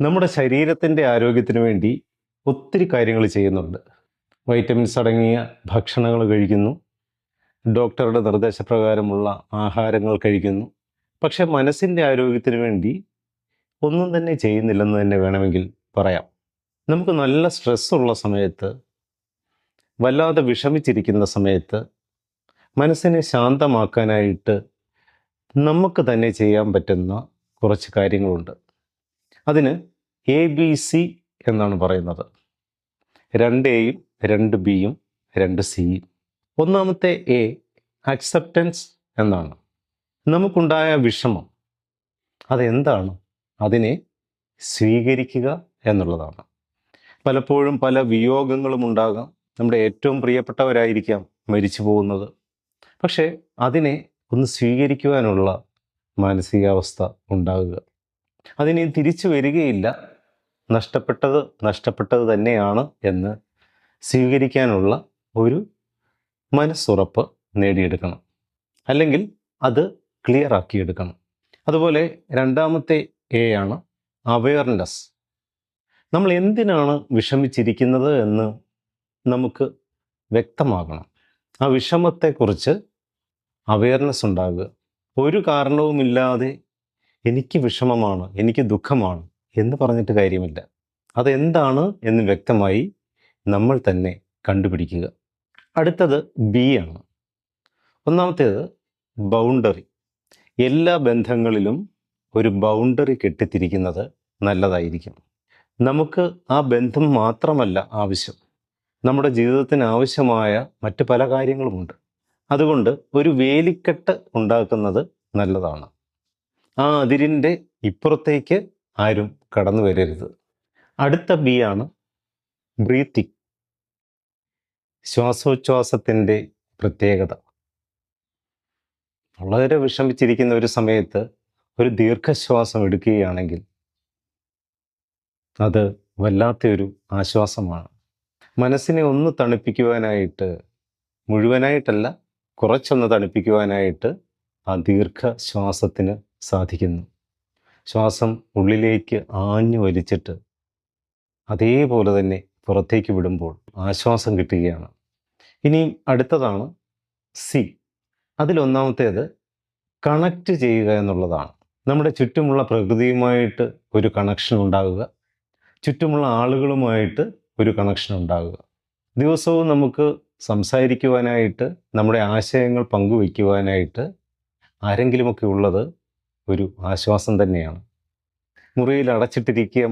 നമ്മുടെ ശരീരത്തിൻ്റെ ആരോഗ്യത്തിന് വേണ്ടി ഒത്തിരി കാര്യങ്ങൾ ചെയ്യുന്നുണ്ട്. വൈറ്റമിൻസ് അടങ്ങിയ ഭക്ഷണങ്ങൾ കഴിക്കുന്നു, ഡോക്ടറുടെ നിർദ്ദേശപ്രകാരമുള്ള ആഹാരങ്ങൾ കഴിക്കുന്നു. പക്ഷെ മനസ്സിൻ്റെ ആരോഗ്യത്തിന് വേണ്ടി ഒന്നും തന്നെ ചെയ്യുന്നില്ലെന്ന് തന്നെ വേണമെങ്കിൽ പറയാം. നമുക്ക് നല്ല സ്ട്രെസ്സുള്ള സമയത്ത്, വല്ലാതെ വിഷമിച്ചിരിക്കുന്ന സമയത്ത് മനസ്സിനെ ശാന്തമാക്കാനായിട്ട് നമുക്ക് തന്നെ ചെയ്യാൻ പറ്റുന്ന കുറച്ച് കാര്യങ്ങളുണ്ട്. അതിന് ABC എന്നാണ് പറയുന്നത്. 2Aയും 2Bയും 2Cയും. ഒന്നാമത്തെ A അക്സെപ്റ്റൻസ് എന്നാണ്. നമുക്കുണ്ടായ വിഷമം അതെന്താണ്? അതിനെ സ്വീകരിക്കുക എന്നുള്ളതാണ്. പലപ്പോഴും പല വിയോഗങ്ങളും ഉണ്ടാകാം. നമ്മുടെ ഏറ്റവും പ്രിയപ്പെട്ടവരായിരിക്കാം മരിച്ചു പോകുന്നത്. പക്ഷേ അതിനെ ഒന്ന് സ്വീകരിക്കുവാനുള്ള മാനസികാവസ്ഥ ഉണ്ടാകുക. അതിനി തിരിച്ചു വരികയില്ല, നഷ്ടപ്പെട്ടത് തന്നെയാണ് എന്ന് സ്വീകരിക്കാനുള്ള ഒരു മനസ്സുറപ്പ് നേടിയെടുക്കണം, അല്ലെങ്കിൽ അത് ക്ലിയർ ആക്കിയെടുക്കണം. അതുപോലെ രണ്ടാമത്തെ A ആണ് അവെയർനെസ്. നമ്മൾ എന്തിനാണ് വിഷമിച്ചിരിക്കുന്നത് എന്ന് നമുക്ക് വ്യക്തമാകണം. ആ വിഷമത്തെക്കുറിച്ച് അവെയർനെസ് ഉണ്ടാകുക. ഒരു കാരണവുമില്ലാതെ എനിക്ക് വിഷമമാണ്, എനിക്ക് ദുഃഖമാണ് എന്ന് പറഞ്ഞിട്ട് കാര്യമില്ല. അതെന്താണ് എന്ന് വ്യക്തമായി നമ്മൾ തന്നെ കണ്ടുപിടിക്കുക. അടുത്തത് B ആണ്. ഒന്നാമത്തേത് ബൗണ്ടറി. എല്ലാ ബന്ധങ്ങളിലും ഒരു ബൗണ്ടറി കെട്ടിത്തിരിക്കുന്നത് നല്ലതായിരിക്കും. നമുക്ക് ആ ബന്ധം മാത്രമല്ല ആവശ്യം, നമ്മുടെ ജീവിതത്തിന് ആവശ്യമായ മറ്റ് പല കാര്യങ്ങളുമുണ്ട്. അതുകൊണ്ട് ഒരു വേലിക്കെട്ട് ഉണ്ടാക്കുന്നത് നല്ലതാണ്. ആ അതിരിൻ്റെ ഇപ്പുറത്തേക്ക് ആരും കടന്നു വരരുത്. അടുത്ത B ആണ് ബ്രീത്തിങ്. ശ്വാസോച്ഛ്വാസത്തിൻ്റെ പ്രത്യേകത. വളരെ വിഷമിച്ചിരിക്കുന്ന ഒരു സമയത്ത് ഒരു ദീർഘശ്വാസം എടുക്കുകയാണെങ്കിൽ അത് വല്ലാത്തൊരു ആശ്വാസമാണ്. മനസ്സിനെ ഒന്ന് തണുപ്പിക്കുവാനായിട്ട്, മുഴുവനായിട്ടല്ല കുറച്ചൊന്ന് തണുപ്പിക്കുവാനായിട്ട് ആ ദീർഘശ്വാസത്തിന് സാധിക്കുന്നു. ശ്വാസം ഉള്ളിലേക്ക് ആഞ്ഞു വലിച്ചിട്ട് അതേപോലെ തന്നെ പുറത്തേക്ക് വിടുമ്പോൾ ആശ്വാസം കിട്ടുകയാണ്. ഇനി അടുത്തതാണ് C. അതിലൊന്നാമത്തേത് കണക്റ്റ് ചെയ്യുക എന്നുള്ളതാണ്. നമ്മുടെ ചുറ്റുമുള്ള പ്രകൃതിയുമായിട്ട് ഒരു കണക്ഷൻ ഉണ്ടാകുക, ചുറ്റുമുള്ള ആളുകളുമായിട്ട് ഒരു കണക്ഷൻ ഉണ്ടാകുക. ദിവസവും നമുക്ക് സംസാരിക്കുവാനായിട്ട്, നമ്മുടെ ആശയങ്ങൾ പങ്കുവയ്ക്കുവാനായിട്ട് ആരെങ്കിലുമൊക്കെ ഉള്ളത് ഒരു ആശ്വാസം തന്നെയാണ്. മുറിയിൽ അടച്ചിട്ടിരിക്കുക